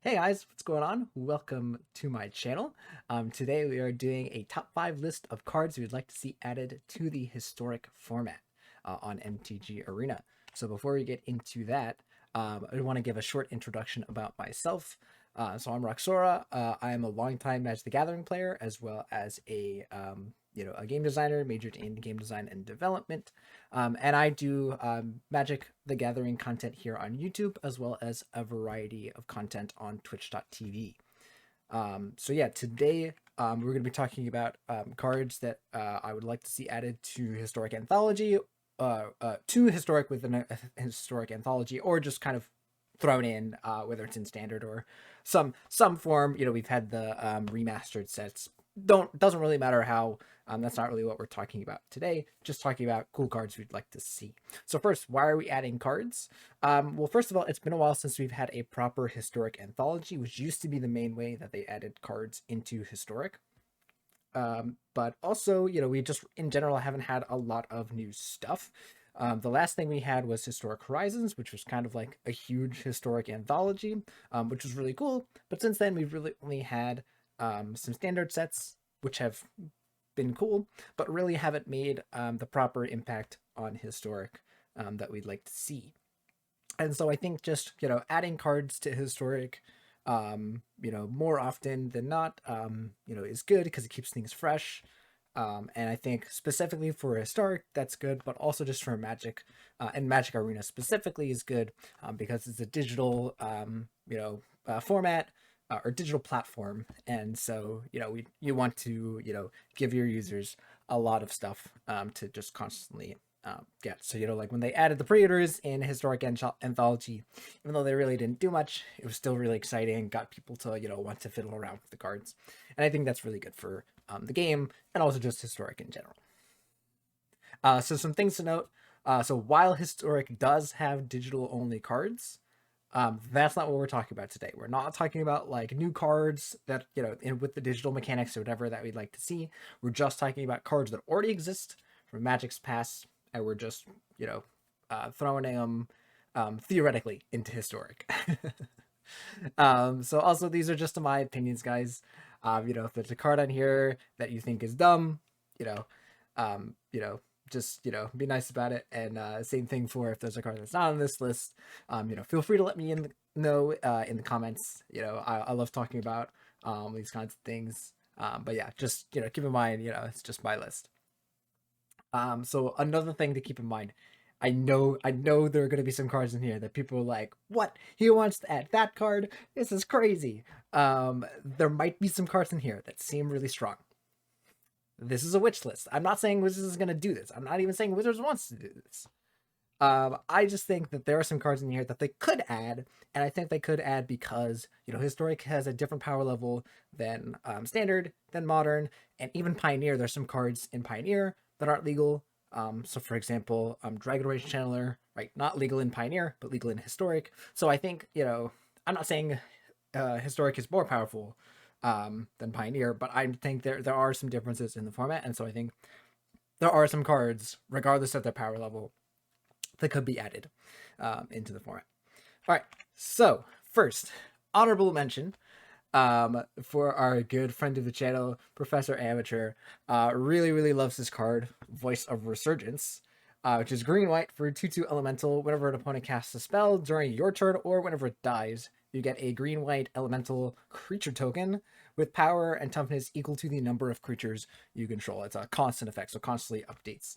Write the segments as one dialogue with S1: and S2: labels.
S1: Hey guys, what's going on? Welcome to my channel. Today we are doing a top 5 list of cards we'd like to see added to the historic format on MTG Arena. So before we get into that, I want to give a short introduction about myself. So I'm Roxora. I am a longtime Magic the Gathering player, as well as a game designer, majored in game design and development. And I do Magic the Gathering content here on YouTube, as well as a variety of content on twitch.tv. So yeah, today we're going to be talking about cards that I would like to see added to Historic Anthology, to Historic within a Historic Anthology, or just kind of thrown in, whether it's in Standard or some form. We've had the remastered sets. Doesn't really matter how. That's not really what we're talking about today. Just talking about cool cards we'd like to see. So first, why are we adding cards? Well, first of all, it's been a while since we've had a proper Historic Anthology, which used to be the main way that they added cards into Historic. But also, we just in general haven't had a lot of new stuff. The last thing we had was Historic Horizons, which was kind of like a huge historic anthology, which was really cool. But since then, we've really only had some standard sets, which have been cool, but really haven't made the proper impact on historic that we'd like to see. And so I think just adding cards to historic more often than not is good because it keeps things fresh. And I think specifically for historic that's good, but also just for Magic and Magic Arena specifically is good because it's a digital format or digital platform, and so you want to give your users a lot of stuff to just constantly get. So like when they added the pre-orders in Historic Anthology, even though they really didn't do much, it was still really exciting, got people to want to fiddle around with the cards, and I think that's really good for the game and also just Historic in general. So some things to note. So while Historic does have digital only cards, that's not what we're talking about today. We're not talking about like new cards that, with the digital mechanics or whatever that we'd like to see. We're just talking about cards that already exist from Magic's past, and we're just, throwing them theoretically into Historic. So also these are just my opinions, guys. If there's a card on here that you think is dumb, you know, just be nice about it. And same thing for if there's a card that's not on this list, feel free to let me know in the comments. I love talking about these kinds of things. But yeah, just keep in mind, it's just my list. So another thing to keep in mind, I know there are going to be some cards in here that people are like, what? He wants to add that card? This is crazy. There might be some cards in here that seem really strong. This is a wish list. I'm not saying Wizards is going to do this. I'm not even saying Wizards wants to do this. I just think that there are some cards in here that they could add, and I think they could add because Historic has a different power level than Standard, than Modern, and even Pioneer. There's some cards in Pioneer that aren't legal. So for example, Dragon Rage Channeler, right? Not legal in Pioneer, but legal in Historic. So I think I'm not saying Historic is more powerful than Pioneer, but I think there are some differences in the format, and so I think there are some cards, regardless of their power level, that could be added into the format. All right, so first, honorable mention for our good friend of the channel, Professor Amateur. Really loves this card, Voice of Resurgence, which is green-white for 2/2 elemental. Whenever an opponent casts a spell during your turn or whenever it dies, you get a green-white elemental creature token with power and toughness equal to the number of creatures you control. It's a constant effect, so constantly updates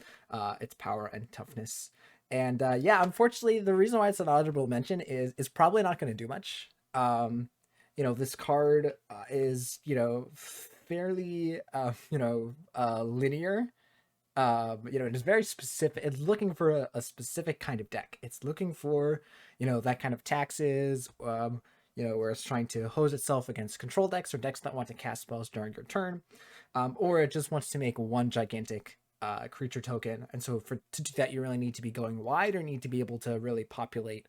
S1: its power and toughness. And yeah, unfortunately, the reason why it's an honorable mention is probably not going to do much. This card is fairly linear. It is very specific. It's looking for a specific kind of deck. It's looking for that kind of taxes. Where it's trying to hose itself against control decks or decks that want to cast spells during your turn, or it just wants to make one gigantic creature token. And so to do that, you really need to be going wide or need to be able to really populate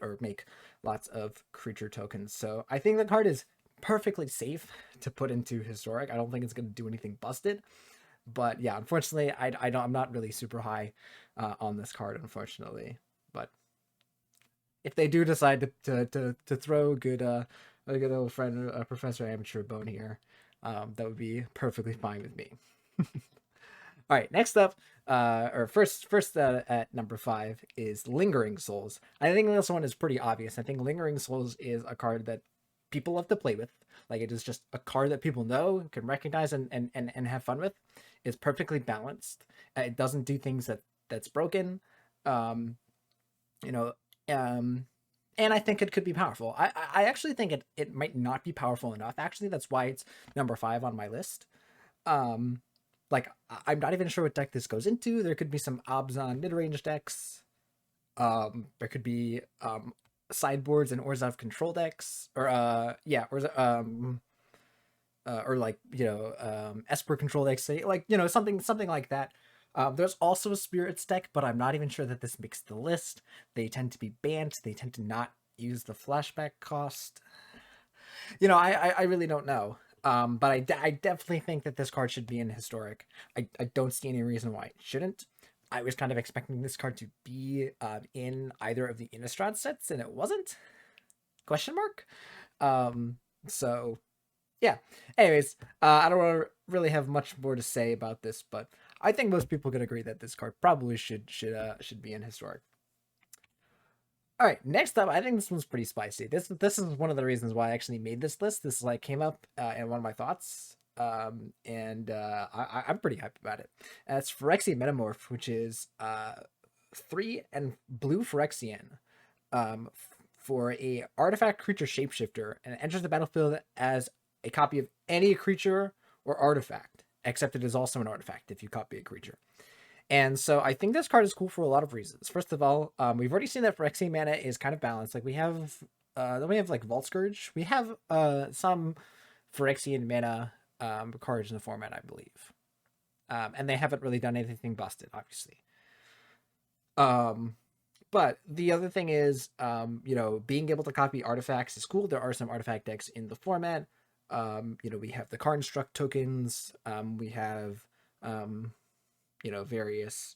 S1: or make lots of creature tokens. So I think the card is perfectly safe to put into Historic. I don't think it's going to do anything busted. But yeah, unfortunately, I'm not really super high on this card, unfortunately. But if they do decide to throw a good old friend, Professor Amateur Bone here, that would be perfectly fine with me. All right, next up, or first at number 5 is Lingering Souls. I think this one is pretty obvious. I think Lingering Souls is a card that people love to play with. Like it is just a card that people know, can recognize, and have fun with. It's perfectly balanced. It doesn't do things that's broken. Um, you know, um, and I think it could be powerful. I actually think it might not be powerful enough. Actually, that's why it's number 5 on my list. Um, like I'm not even sure what deck this goes into. There could be some Abzan mid-range decks. There could be sideboards and Orzhov control decks, or or like Esper control decks, say like something like that. There's also a Spirits deck, but I'm not even sure that this makes the list. They tend to be banned. They tend to not use the flashback cost. I really don't know. But I definitely think that this card should be in Historic. I don't see any reason why it shouldn't. I was kind of expecting this card to be in either of the Innistrad sets, and it wasn't? Question mark? So, yeah. Anyways, I don't really have much more to say about this, but I think most people can agree that this card probably should be in Historic. All right, next up, I think this one's pretty spicy. This is one of the reasons why I actually made this list. This like came up in one of my thoughts, and I'm pretty hyped about it. It's Frourexy Metamorph, which is 3 and blue Phyrexian, for a artifact creature shapeshifter, and it enters the battlefield as a copy of any creature or artifact, except it is also an artifact if you copy a creature. And so I think this card is cool for a lot of reasons. First of all, we've already seen that Phyrexian mana is kind of balanced. Like we have like Vault Scourge. We have some Phyrexian mana cards in the format, I believe. And they haven't really done anything busted, obviously. But the other thing is, being able to copy artifacts is cool. There are some artifact decks in the format. We have the Karnstruct tokens. We have various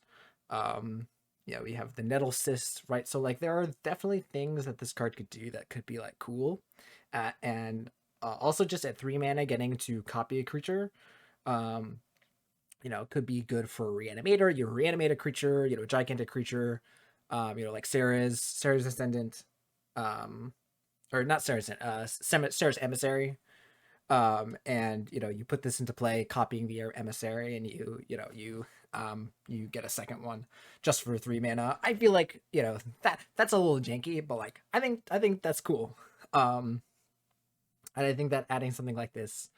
S1: we have the Nettle Cyst, right? So like there are definitely things that this card could do that could be like cool. And also just at 3 mana getting to copy a creature could be good for a reanimator. You reanimate a creature, a gigantic creature, like Sarah's Ascendant, or not Sarah's Sarah's Emissary. And you put this into play, copying the emissary, and you get a second one just for 3 mana. I feel like that's a little janky, but like I think that's cool. And I think that adding something like this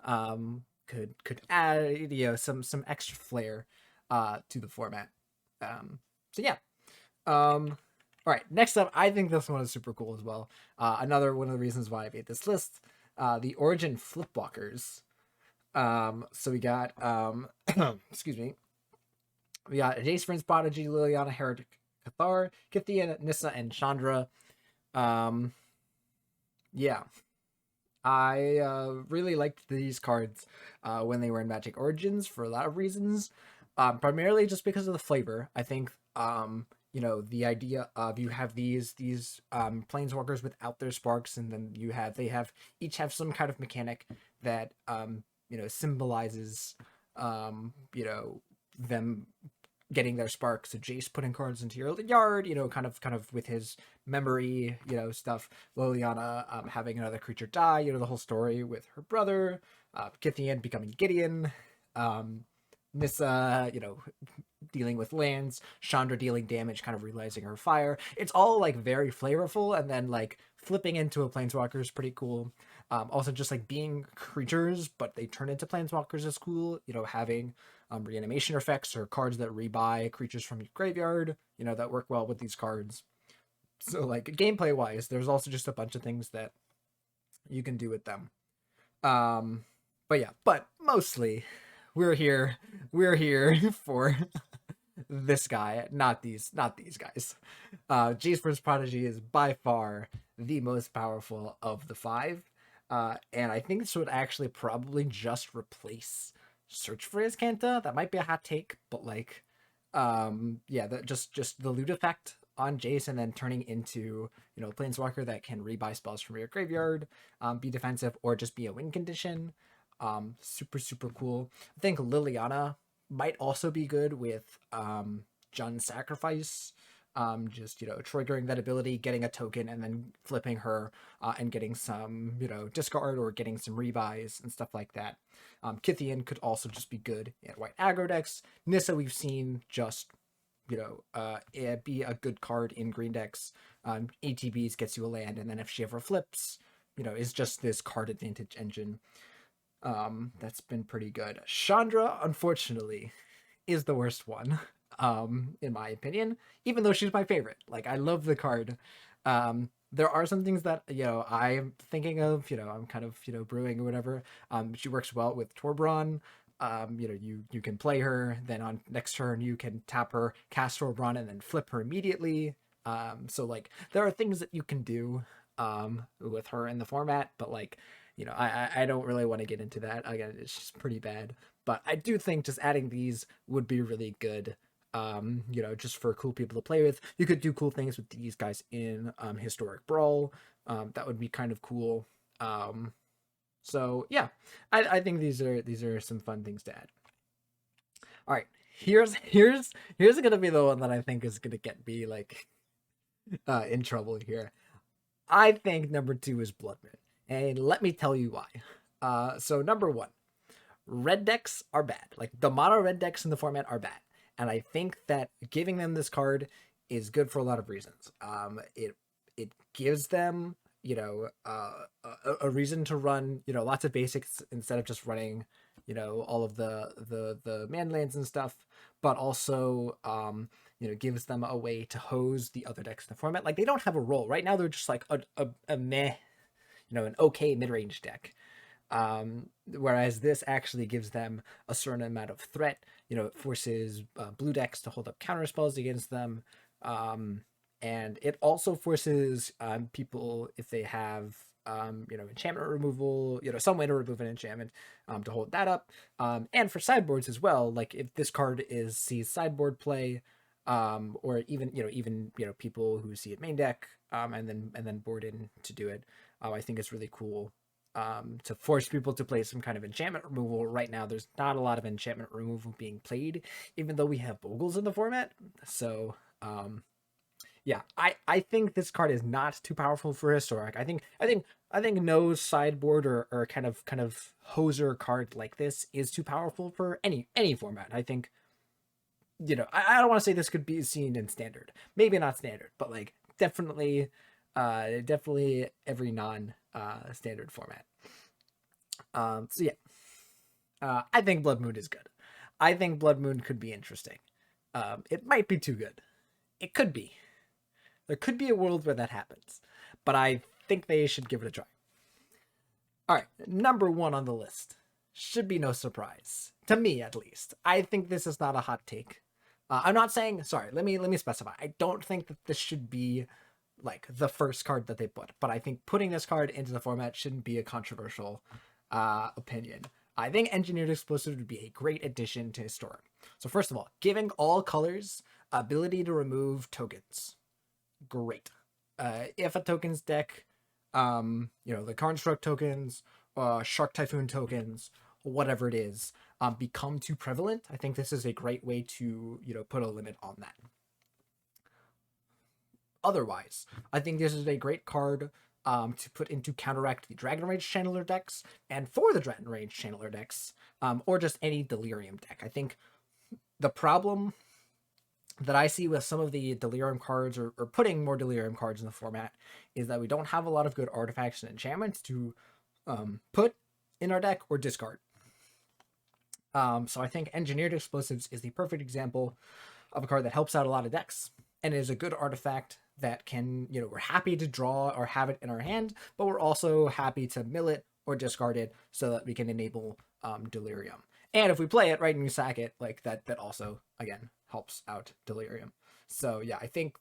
S1: could add some extra flair to the format. So yeah. All right, next up, I think this one is super cool as well. Another one of the reasons why I made this list. The Origin Flipwalkers. So we got excuse me. We got Jace Prince Prodigy, Liliana, Heretic, Cathar, Kithian, Nissa, and Chandra. Yeah. I really liked these cards when they were in Magic Origins for a lot of reasons. Primarily just because of the flavor. I think the idea of you have these planeswalkers without their sparks, and then they each have some kind of mechanic that symbolizes them getting their sparks. So Jace putting cards into your yard, kind of with his memory, stuff. Liliana having another creature die, the whole story with her brother. Kithian becoming Gideon. Nissa, dealing with lands, Chandra dealing damage, kind of realizing her fire. It's all like very flavorful, and then like flipping into a planeswalker is pretty cool. Also just like being creatures, but they turn into planeswalkers is cool. Having reanimation effects or cards that rebuy creatures from your graveyard, that work well with these cards. So like gameplay wise, there's also just a bunch of things that you can do with them. But mostly we're here for this guy, not these guys. Jace Prince Prodigy is by far the most powerful of the 5. And I think this would actually probably just replace Search for Azcanta. That might be a hot take, but like, that just the loot effect on Jace and then turning into, Planeswalker that can rebuy spells from your graveyard, be defensive, or just be a win condition. Super, super cool. I think Liliana might also be good with Jund Sacrifice. Just, triggering that ability, getting a token, and then flipping her and getting some, discard or getting some rebuys and stuff like that. Kithian could also just be good at white aggro decks. Nissa we've seen just, be a good card in green decks. ATBs gets you a land, and then if she ever flips, is just this card advantage engine. That's been pretty good. Chandra, unfortunately, is the worst one, in my opinion, even though she's my favorite. Like, I love the card. There are some things that, I'm thinking of, I'm kind of, brewing or whatever. She works well with Torbran. You can play her, then on next turn, you can tap her, cast Torbran, and then flip her immediately. So, like, there are things that you can do, with her in the format, but, like, I don't really want to get into that. Again, it's just pretty bad. But I do think just adding these would be really good, just for cool people to play with. You could do cool things with these guys in Historic Brawl. That would be kind of cool. So yeah, I think these are some fun things to add. All right, here's gonna be the one that I think is gonna get me like in trouble here. I think number 2 is Blood Moon. And let me tell you why. So number 1, red decks are bad. Like, the mono red decks in the format are bad. And I think that giving them this card is good for a lot of reasons. It gives them, a reason to run, lots of basics instead of just running, all of the man lands and stuff, but also, gives them a way to hose the other decks in the format. Like, they don't have a role. Right now, they're just like a meh, an okay mid-range deck. Whereas this actually gives them a certain amount of threat. It forces blue decks to hold up counter spells against them. And it also forces people, if they have, enchantment removal, some way to remove an enchantment, to hold that up. And for sideboards as well, like if this card sees sideboard play, or even people who see it main deck, and then board in to do it. I think it's really cool to force people to play some kind of enchantment removal. Right now, there's not a lot of enchantment removal being played, even though we have Bogles in the format. So, yeah, I think this card is not too powerful for Historic. I think no sideboard or kind of hoser card like this is too powerful for any format. I think, I don't want to say this could be seen in Standard. Maybe not Standard, but like definitely every non standard format. So yeah, I think Blood Moon is good. I think Blood Moon could be interesting. It might be too good. It could be. There could be a world where that happens, but I think they should give it a try. All right, number 1 on the list should be no surprise to me, at least. I think this is not a hot take. I'm not saying. Sorry, let me specify. I don't think that this should be like the first card that they put, but I think putting this card into the format shouldn't be a controversial opinion. I think Engineered Explosive would be a great addition to Historic. So first of all, giving all colors ability to remove tokens. Great. If a tokens deck, the Construct tokens, Shark Typhoon tokens, whatever it is, become too prevalent, I think this is a great way to, put a limit on that. Otherwise, I think this is a great card to put into counteract the Dragon Rage Channeler decks, and for the Dragon Rage Channeler decks, or just any Delirium deck. I think the problem that I see with some of the Delirium cards, or putting more Delirium cards in the format, is that we don't have a lot of good artifacts and enchantments to put in our deck or discard. So I think Engineered Explosives is the perfect example of a card that helps out a lot of decks, and is a good artifact that can, we're happy to draw or have it in our hand, but we're also happy to mill it or discard it so that we can enable Delirium. And if we play it right and you sack it, like that also, again, helps out Delirium. So yeah, I think,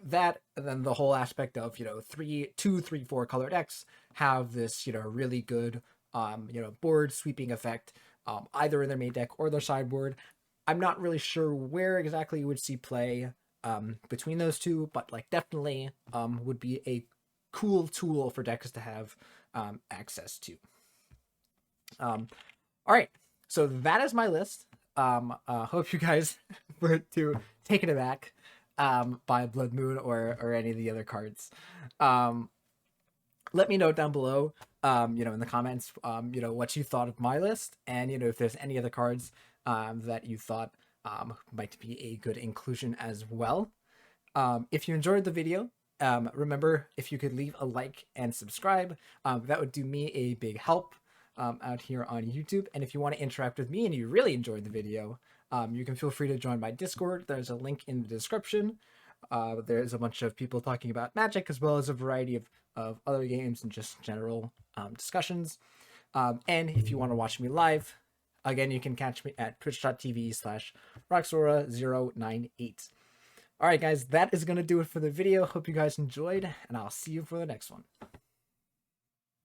S1: that, and then the whole aspect of, 2, 3, 4 color decks have this, really good, board sweeping effect, either in their main deck or their sideboard. I'm not really sure where exactly you would see play between those two, but like definitely would be a cool tool for decks to have access to. All right, so that is my list. Hope you guys were too taken aback by Blood Moon or any of the other cards. Let me know down below, in the comments, what you thought of my list, and if there's any other cards that you thought might be a good inclusion as well. If you enjoyed the video, remember, if you could leave a like and subscribe, that would do me a big help out here on YouTube. And if you want to interact with me and you really enjoyed the video, you can feel free to join my Discord. There's a link in the description. There's a bunch of people talking about Magic, as well as a variety of other games and just general discussions. And if you want to watch me live, again, you can catch me at twitch.tv/Roxora098. All right, guys, that is going to do it for the video. Hope you guys enjoyed, and I'll see you for the next one.